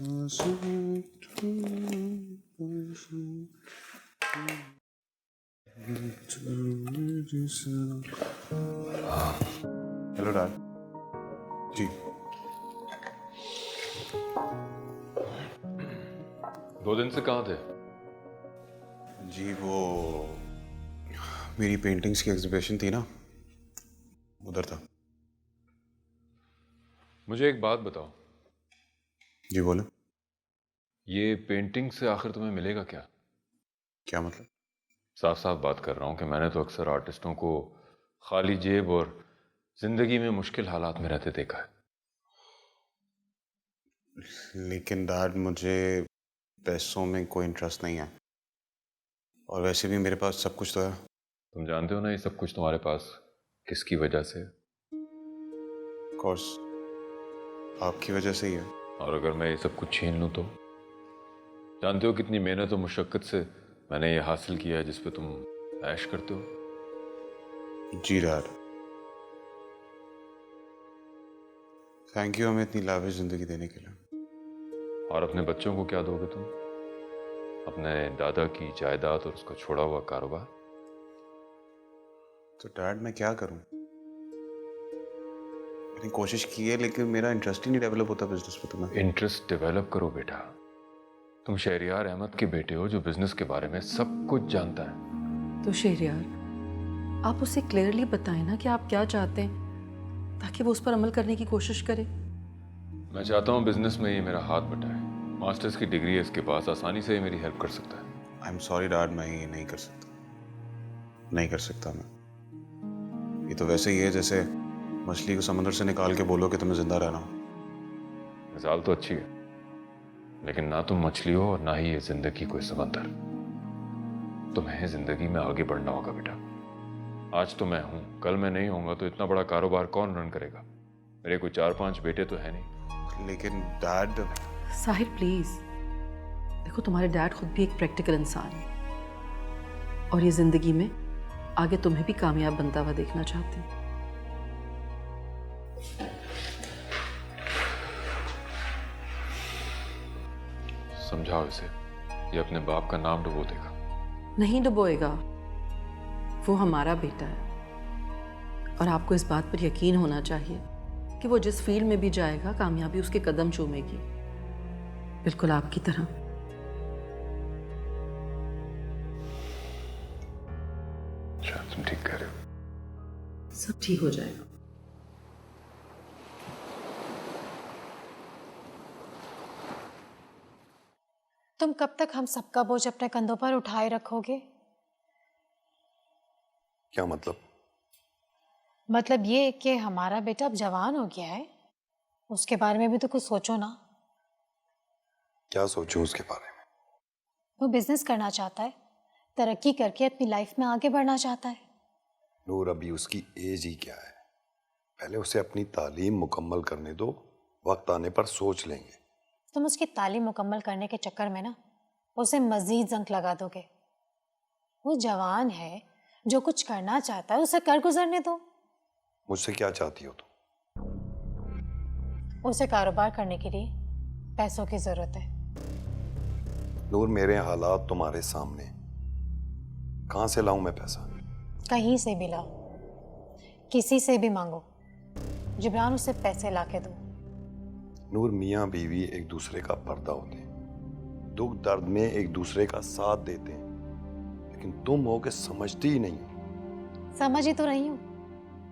Hello dad जी। 2 दिन से कहाँ थे? जी वो मेरी पेंटिंग्स की एग्जीबिशन थी ना, उधर था। मुझे एक बात बताओ, जी बोले। ये पेंटिंग से आखिर तुम्हें मिलेगा क्या? क्या मतलब? साफ साफ बात कर रहा हूँ कि मैंने तो अक्सर आर्टिस्टों को खाली जेब और जिंदगी में मुश्किल हालात में रहते देखा है। लेकिन डैड मुझे पैसों में कोई इंटरेस्ट नहीं है, और वैसे भी मेरे पास सब कुछ तो है। तुम जानते हो ना, ये सब कुछ तुम्हारे पास किसकी वजह से है? कोर्स आपकी वजह से ही है। और अगर मैं ये सब कुछ छीन लूँ तो? जानते हो कितनी मेहनत और मुशक्कत से मैंने ये हासिल किया है जिस पे तुम ऐश करते हो। जी डैड, थैंक यू हमें इतनी लाविश जिंदगी देने के लिए। और अपने बच्चों को क्या दोगे तुम? अपने दादा की जायदाद और उसका छोड़ा हुआ कारोबार? तो डैड मैं क्या करूं? मैंने कोशिश की है लेकिन मेरा इंटरेस्ट ही नहीं डेवलप होता बिजनेस में। तुम्हें इंटरेस्ट डेवलप करो बेटा। तुम शहरियार अहमद के बेटे हो जो बिजनेस के बारे में सब कुछ जानता है। तो शहरियार, आप उसे क्लियरली बताएं ना कि आप क्या चाहते हैं, ताकि वो उस पर अमल करने की कोशिश करे। मैं चाहता हूँ बिजनेस में ये मेरा हाथ बटाए। मास्टर्स की डिग्री है इसके पास, आसानी से ये मेरी हेल्प कर सकता है। आई एम सॉरी डैड, मैं ये नहीं कर सकता, नहीं कर सकता मैं। ये तो वैसे ही है जैसे मछली को समुद्र से निकाल के बोलो कि तुम्हें जिंदा रहना हो। मिसाल तो अच्छी है, लेकिन ना तुम मछली हो और ना ही ये जिंदगी कोई समंदर। तुम्हें जिंदगी में आगे बढ़ना होगा बेटा। आज तो मैं हूं, कल मैं नहीं होऊंगा तो इतना बड़ा कारोबार कौन रन करेगा? मेरे कोई 4-5 बेटे तो है नहीं। लेकिन डैड। साहिर प्लीज, देखो तुम्हारे डैड खुद भी एक प्रैक्टिकल इंसान है, और ये जिंदगी में आगे तुम्हें भी कामयाब बनता हुआ देखना चाहते हैं। समझाओ इसे, ये अपने बाप का नाम डुबो देगा। नहीं डुबोएगा, वो हमारा बेटा है, और आपको इस बात पर यकीन होना चाहिए कि वो जिस फील्ड में भी जाएगा कामयाबी उसके कदम चूमेगी, बिल्कुल आपकी तरह। अच्छा, तुम ठीक कह रहे हो। सब ठीक हो जाएगा। तुम कब तक हम सबका बोझ अपने कंधों पर उठाए रखोगे? क्या मतलब? मतलब ये कि हमारा बेटा अब जवान हो गया है, उसके बारे में भी तो कुछ सोचो ना। क्या सोचूं उसके बारे में? वो बिजनेस करना चाहता है, तरक्की करके अपनी लाइफ में आगे बढ़ना चाहता है। नूर, अभी उसकी एज ही क्या है? पहले उसे अपनी तालीम मुकम्मल करने दो, वक्त आने पर सोच लेंगे। तुम उसकी तालीम मुकम्मल करने के चक्कर में ना उसे मजीद जंक लगा दोगे। वो जवान है, जो कुछ करना चाहता है उसे कर गुजरने दो। मुझसे क्या चाहती हो तुम? उसे कारोबार करने के लिए पैसों की जरूरत है। नूर, मेरे हालात तुम्हारे सामने, कहां से लाऊं मैं पैसा? कहीं से भी लाओ, किसी से भी मांगो, जिब्रान उसे पैसे लाके दो। नूर, मियाँ बीवी एक दूसरे का पर्दा होते हैं, दुख दर्द में एक दूसरे का साथ देते हैं, लेकिन तुम हो कि समझती ही नहीं हो। समझ ही तो रही हूँ,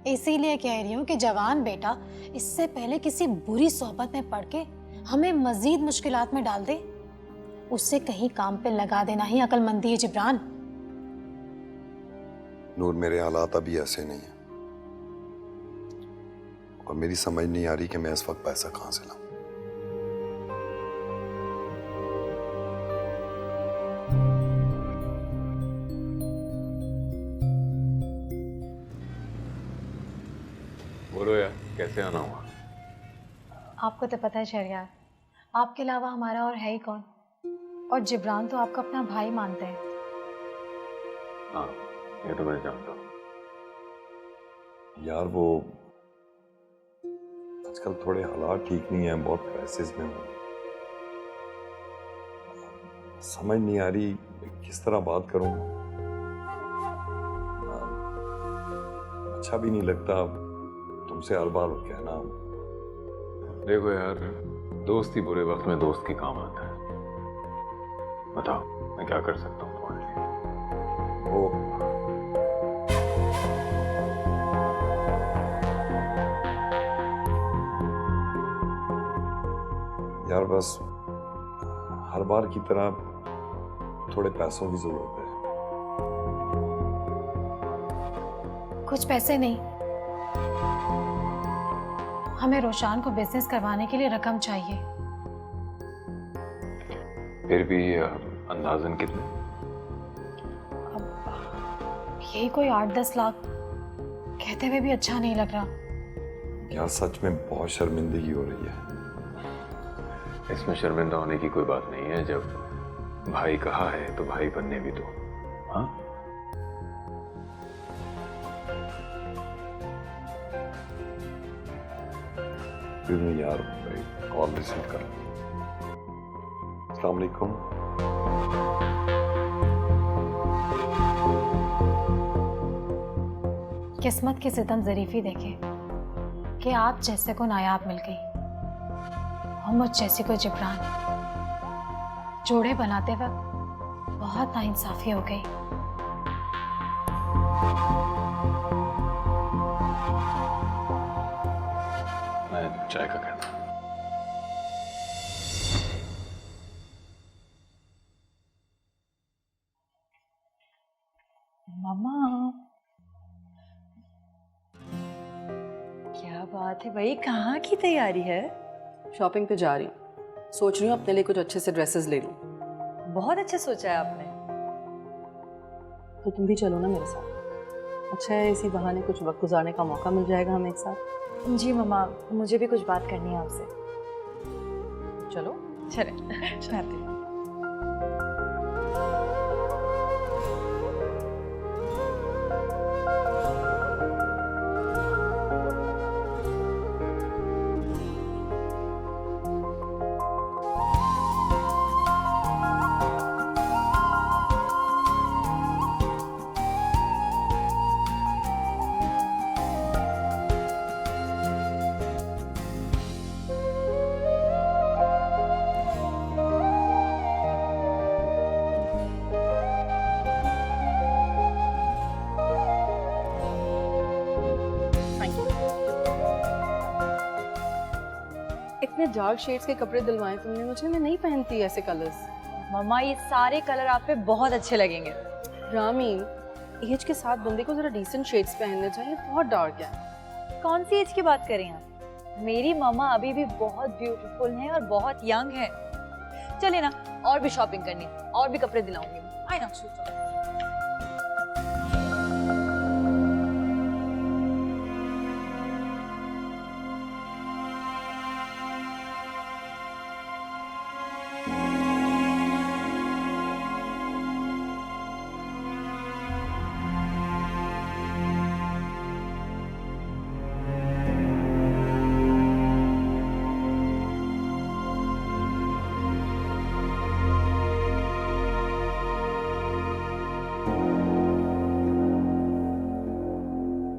इसीलिए कह रही हूँ कि जवान बेटा इससे पहले किसी बुरी सोहबत में पड़ के हमें मजीद मुश्किलात में डाल दे, उससे कहीं काम पे लगा देना ही अक्लमंदी है जिब्रान। नूर, मेरे हालात अभी ऐसे नहीं है, और मेरी समझ नहीं आ रही कि मैं इस वक्त पैसा कहां से लाऊं। बोलो यार, कैसे आना हुआ? आपको तो पता है शहरियार, आपके अलावा हमारा और है ही कौन, और जिब्रान तो आपका अपना भाई मानते हैं। हाँ, ये तो मैं जानता हूँ। यार, वो आजकल थोड़े हालात ठीक नहीं है, बहुत क्राइसिस में हूँ। समझ नहीं आ रही किस तरह बात करूं। अच्छा भी नहीं लगता तुमसे हर बार कहना। देखो यार, दोस्त ही बुरे वक्त में दोस्त के काम आता है। बताओ मैं क्या कर सकता हूँ तुम्हारे लिए? वो यार बस हर बार की तरह थोड़े पैसों की जरूरत है। कुछ पैसे नहीं, हमें रोशान को बिजनेस करवाने के लिए रकम चाहिए। फिर भी अंदाजन कितने? अब यही कोई 8-10 लाख, कहते हुए भी अच्छा नहीं लग रहा। यार सच में बहुत शर्मिंदगी हो रही है। इसमें शर्मिंदा होने की कोई बात नहीं है। जब भाई कहा है तो भाई बनने भी दो। हाँ, क्यों नहीं यार, कॉल रिसीव कर। अस्सलाम वालेकुम। किस्मत की सितम जरीफी देखे कि आप जैसे को नायाब मिल गई और मुझ जैसी को जिब्रान। जोड़े बनाते वक्त बहुत नाइंसाफी हो गई। मैं चाय का कहता हूँ। मामा, क्या बात है भाई, कहाँ की तैयारी है? शॉपिंग पे जा रही हूँ। सोच रही हूँ अपने लिए कुछ अच्छे से ड्रेसेस ले लूँ। बहुत अच्छा सोचा है आपने। तो तुम भी चलो ना मेरे साथ। अच्छा है, इसी बहाने कुछ वक्त गुजारने का मौका मिल जाएगा हमें एक साथ। जी मामा, मुझे भी कुछ बात करनी है आपसे। चलो चले मैं आती हूँ। इतने डार्क शेड्स के कपड़े दिलवाए तुमने मुझे, मैं नहीं पहनती ऐसे कलर्स। मामा, ये सारे कलर आप पे बहुत अच्छे लगेंगे। रामीन, एज के साथ बंदे को जरा डिसेंट शेड्स पहनने चाहिए, बहुत डार्क है। कौन सी एज की बात करें आप? मेरी मामा अभी भी बहुत ब्यूटीफुल हैं और बहुत यंग हैं। चले ना, और भी शॉपिंग करनी है, और भी कपड़े दिलाऊंगी। आए ना।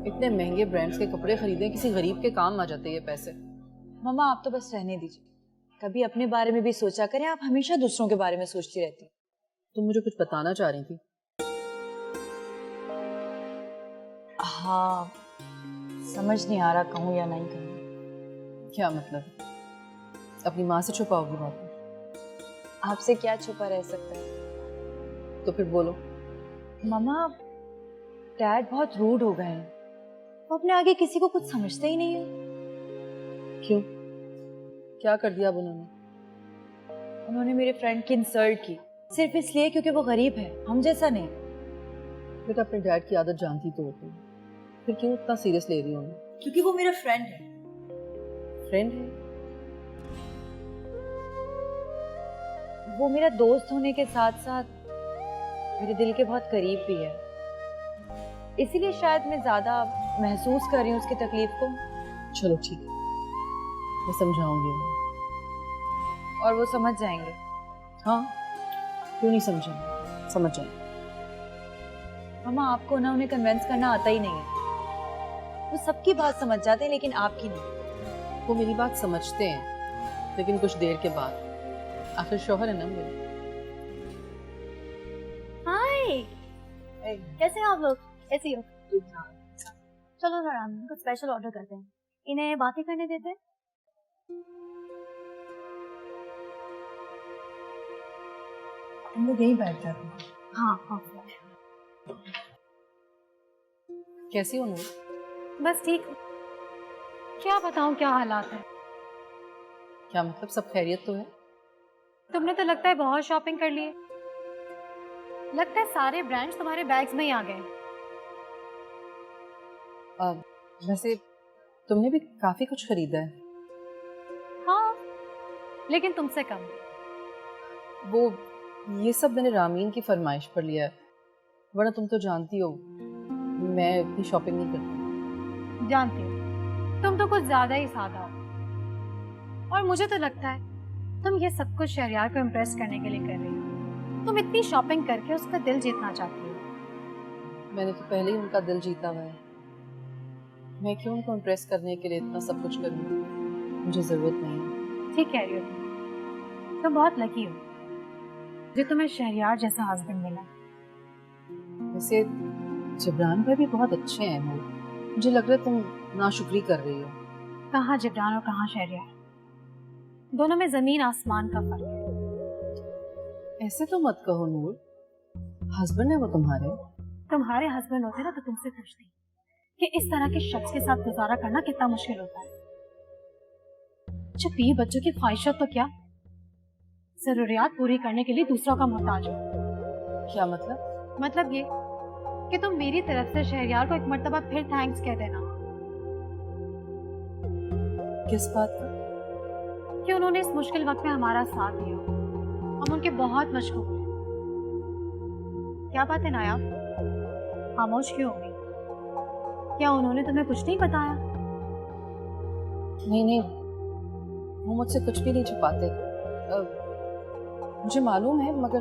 इतने महंगे ब्रांड्स के कपड़े खरीदें, किसी गरीब के काम आ जाते ये पैसे। मामा, आप तो बस रहने दीजिए, कभी अपने बारे में भी सोचा करें। आप हमेशा दूसरों के बारे में सोचती रहती हैं। तुम मुझे कुछ बताना चाह रही थी? हाँ, समझ नहीं आ रहा कहूँ या नहीं कहूँ। क्या मतलब? अपनी माँ से छुपाओगी बात? आपसे क्या छुपा रह सकता है? तो फिर बोलो। मामा, डैड बहुत रूड हो गए हैं। वो अपने आगे किसी को कुछ समझते ही नहीं है। क्यों? क्या कर दिया अब उन्होंने? उन्होंने मेरे फ्रेंड की इंसल्ट की, सिर्फ इसलिए क्योंकि वो गरीब है, हम जैसा नहीं। बेटा, अपने डैड की आदत जानती तो होती, फिर क्यों इतना सीरियस ले रही हो? क्योंकि वो मेरा फ्रेंड है। फ्रेंड है? वो मेरा दोस्त होने के साथ साथ मेरे दिल के बहुत करीब भी है, इसीलिए शायद मैं ज्यादा महसूस कर रही हूँ उसकी तकलीफ को। चलो ठीक है, मैं समझाऊंगी उन्हें। और वो समझ जाएंगे। हाँ, क्यों नहीं समझे? समझ जाए। मामा आपको ना उन्हें कन्विंस करना आता ही नहीं है। वो सबकी बात समझ जाते हैं लेकिन आपकी नहीं। वो मेरी बात समझते हैं, लेकिन कुछ देर के बाद। आखिर शौहर है ना मेरे। हाय, कैसे हैं आप लोग? ऐसे हो? चलो ना राम, कुछ स्पेशल ऑर्डर करते हैं। इन्हें बातें करने देते हैं। हम लोग यहीं बैठ जाते हैं। हाँ हाँ, कैसी हो नूर? बस ठीक। क्या बताऊं क्या हालात है। क्या मतलब, सब खैरियत तो है? तुमने तो लगता है बहुत शॉपिंग कर ली है। लगता है सारे ब्रांड्स तुम्हारे बैग्स में ही आ गए। वैसे तुमने भी काफी कुछ खरीदा है। हाँ, लेकिन तुमसे कम। वो ये सब मैंने रामीन की फरमाइश पर लिया है, वरना तुम तो जानती हो मैं इतनी शॉपिंग नहीं करती। जानती हो, तुम तो कुछ ज्यादा ही सादा हो। और मुझे तो लगता है तुम ये सब कुछ शहरयार को इम्प्रेस करने के लिए कर रही हो। तुम इतनी शॉपिंग करके उसका दिल जीतना चाहती हो। मैंने तो पहले ही उनका दिल जीता हुआ है। मैं क्यों उनको इम्प्रेस करने के लिए इतना सब कुछ करूँ? मुझे जरूरत नहीं है। ठीक कह रही हो तुम बहुत लकी हो जो तुम्हें शहरयार जैसा हस्बैंड मिला। वैसे जिब्रान भाई भी बहुत अच्छे हैं नूर। मुझे लग रहा है तुम नाशुक्री कर रही हो। कहाँ जिब्रान और कहाँ शहरयार, दोनों में जमीन आसमान का फर्क है। ऐसे तो मत कहो नूर, हस्बैंड है वो तुम्हारे। तुम्हारे हस्बैंड होते ना तो तुमसे पूछती कि इस तरह के शख्स के साथ गुजारा करना कितना मुश्किल होता है, जो 20 बच्चों की ख्वाहिशत तो क्या, जरूरियात पूरी करने के लिए दूसरों का मोहताज हो। क्या मतलब? मतलब ये कि तुम मेरी तरफ से शहरयार को एक मर्तबा फिर थैंक्स कह देना किस बात का? कि उन्होंने इस मुश्किल वक्त में हमारा साथ दिया। हम उनके बहुत मशहूर हैं। क्या बात है नायाब, खामोश क्यों हो गई? क्या उन्होंने तुम्हें कुछ नहीं बताया? नहीं नहीं, वो मुझसे कुछ भी नहीं छुपाते। मुझे मालूम है, मगर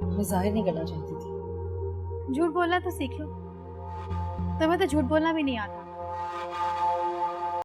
मैं जाहिर नहीं करना चाहती थी। झूठ बोलना तो सीख लो। तुम्हें तो झूठ बोलना भी नहीं आता।